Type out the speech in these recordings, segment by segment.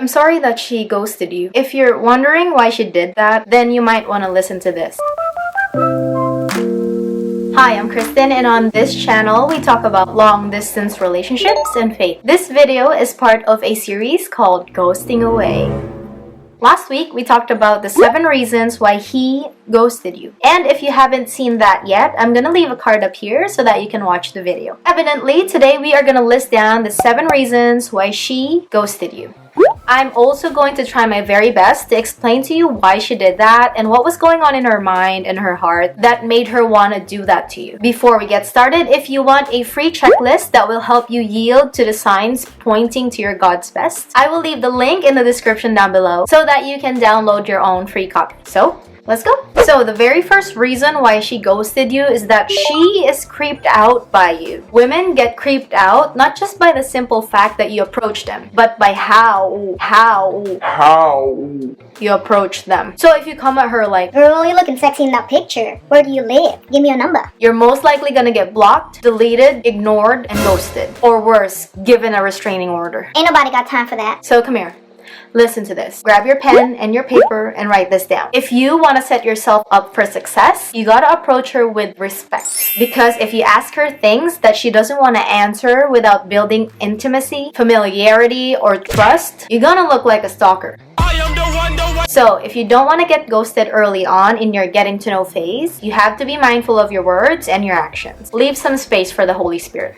I'm sorry that she ghosted you. If you're wondering why she did that, then you might want to listen to this. Hi, I'm Kristen, and on this channel, we talk about long-distance relationships and faith. This video is part of a series called Ghosting Away. Last week, we talked about the 7 reasons why he ghosted you. And if you haven't seen that yet, I'm gonna leave a card up here so that you can watch the video. Evidently, today we are gonna list down the 7 reasons why she ghosted you. I'm also going to try my very best to explain to you why she did that and what was going on in her mind and her heart that made her want to do that to you. Before we get started, if you want a free checklist that will help you yield to the signs pointing to your God's best, I will leave the link in the description down below so that you can download your own free copy. So, let's go. So the very first reason why she ghosted you is that she is creeped out by you. Women get creeped out not just by the simple fact that you approach them, but by how you approach them. So if you come at her like, "Girl, you're looking sexy in that picture. Where do you live? Give me your number." you're most likely gonna get blocked, deleted, ignored, and ghosted. Or worse, given a restraining order. Ain't nobody got time for that. So come here. Listen to this. Grab your pen and your paper and write this down. If you want to set yourself up for success, you gotta approach her with respect. Because if you ask her things that she doesn't want to answer without building intimacy, familiarity, or trust, you're gonna look like a stalker. So, if you don't want to get ghosted early on in your getting to know phase, you have to be mindful of your words and your actions. Leave some space for the Holy Spirit.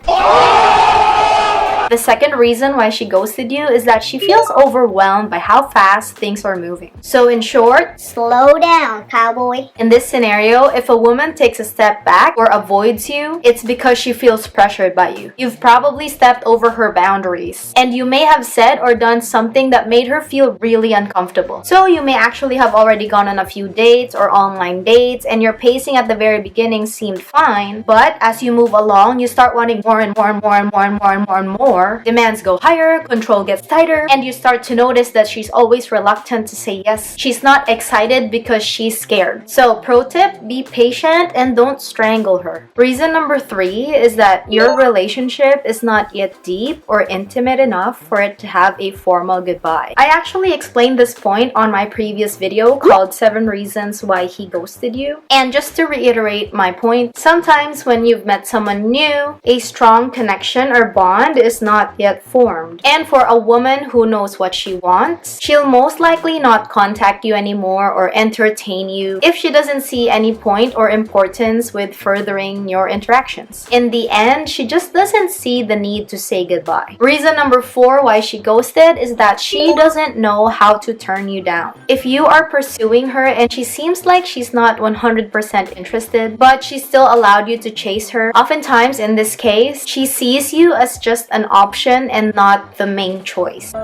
The second reason why she ghosted you is that she feels overwhelmed by how fast things are moving. So in short, Slow down, cowboy. in this scenario, if a woman takes a step back or avoids you, it's because she feels pressured by you. You've probably stepped over her boundaries, and you may have said or done something that made her feel really uncomfortable. So you may actually have already gone on a few dates or online dates, and your pacing at the very beginning seemed fine, but as you move along, you start wanting more and more and more and more and more and more and more. Demands go higher, control gets tighter, and you start to notice that she's always reluctant to say yes. She's not excited because she's scared. So, pro tip, be patient and don't strangle her. Reason number 3 is that your relationship is not yet deep or intimate enough for it to have a formal goodbye. I actually explained this point on my previous video called 7 Reasons Why He Ghosted You. And just to reiterate my point, sometimes when you've met someone new, a strong connection or bond is not yet formed. And for a woman who knows what she wants, she'll most likely not contact you anymore or entertain you if she doesn't see any point or importance with furthering your interactions. In the end, she just doesn't see the need to say goodbye. Reason number 4 why she ghosted is that she doesn't know how to turn you down. If you are pursuing her and she seems like she's not 100% interested, but she still allowed you to chase her, oftentimes in this case, she sees you as just an option and not the main choice.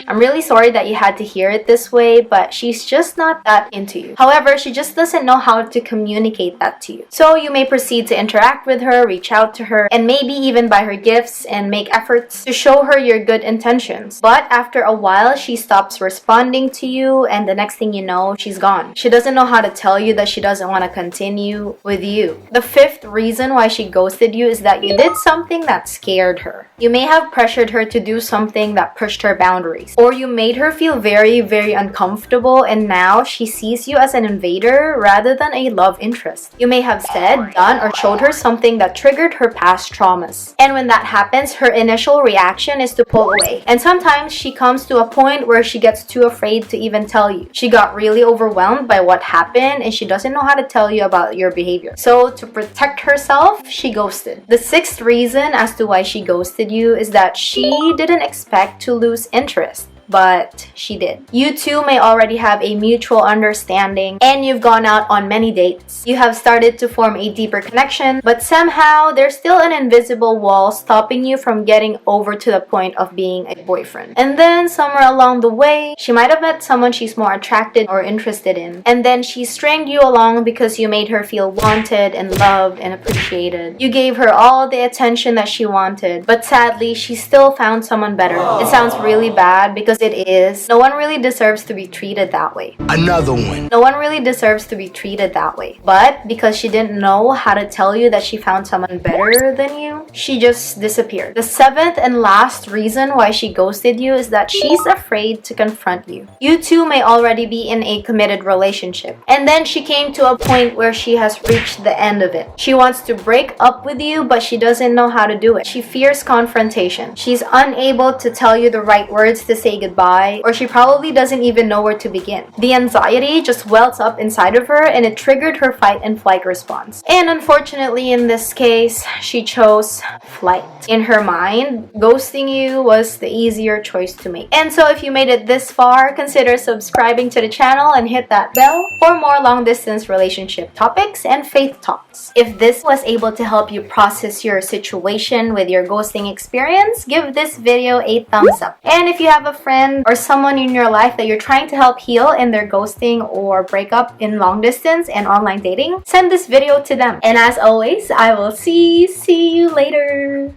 I'm really sorry that you had to hear it this way, but she's just not that into you. However, she just doesn't know how to communicate that to you. So you may proceed to interact with her, reach out to her, and maybe even buy her gifts and make efforts to show her your good intentions. But after a while, she stops responding to you, and the next thing you know, she's gone. She doesn't know how to tell you that she doesn't want to continue with you. The 5th reason why she ghosted you is that you did something that scared her. You may have pressured her to do something that pushed her boundaries. Or you made her feel very, very uncomfortable, and now she sees you as an invader rather than a love interest. You may have said, done, or showed her something that triggered her past traumas. And when that happens, her initial reaction is to pull away. And sometimes she comes to a point where she gets too afraid to even tell you. She got really overwhelmed by what happened, and she doesn't know how to tell you about your behavior. So to protect herself, she ghosted. The 6th reason as to why she ghosted you is that she didn't expect to lose interest. but she did. You two may already have a mutual understanding and you've gone out on many dates. You have started to form a deeper connection, but somehow there's still an invisible wall stopping you from getting over to the point of being a boyfriend. And then somewhere along the way, she might have met someone she's more attracted or interested in. And then she stringed you along because you made her feel wanted and loved and appreciated. You gave her all the attention that she wanted, but sadly, she still found someone better. It sounds really bad because because it is. No one really deserves to be treated that way. Another one. No one really deserves to be treated that way. But because she didn't know how to tell you that she found someone better than you, she just disappeared. The seventh and last reason why she ghosted you is that she's afraid to confront you. You two may already be in a committed relationship, and then she came to a point where she has reached the end of it. She wants to break up with you, but she doesn't know how to do it. She fears confrontation. She's unable to tell you the right words to say goodbye, or she probably doesn't even know where to begin. The anxiety just wells up inside of her, and it triggered her fight and flight response. And unfortunately, in this case, she chose flight. In her mind, ghosting you was the easier choice to make. And so if you made it this far, consider subscribing to the channel and hit that bell for more long-distance relationship topics and faith talks. If this was able to help you process your situation with your ghosting experience, give this video a thumbs up. And if you have a friend or someone in your life that you're trying to help heal in their ghosting or breakup in long distance and online dating, send this video to them. And as always, I will see you later.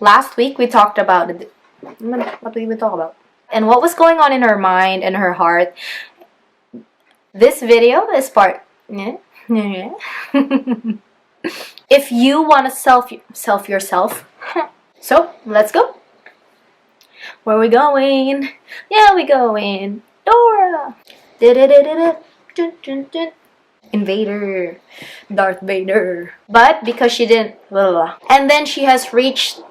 Last week we talked about what did we talk about? And what was going on in her mind and her heart. This video is part if you want to self yourself. So let's go. Where we going? Yeah, we going. Dora. Invader. Darth Vader. But because she didn't and then she has reached,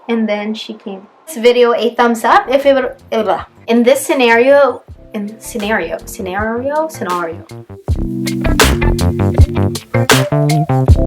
and then she came. This video a thumbs up if it would in this scenario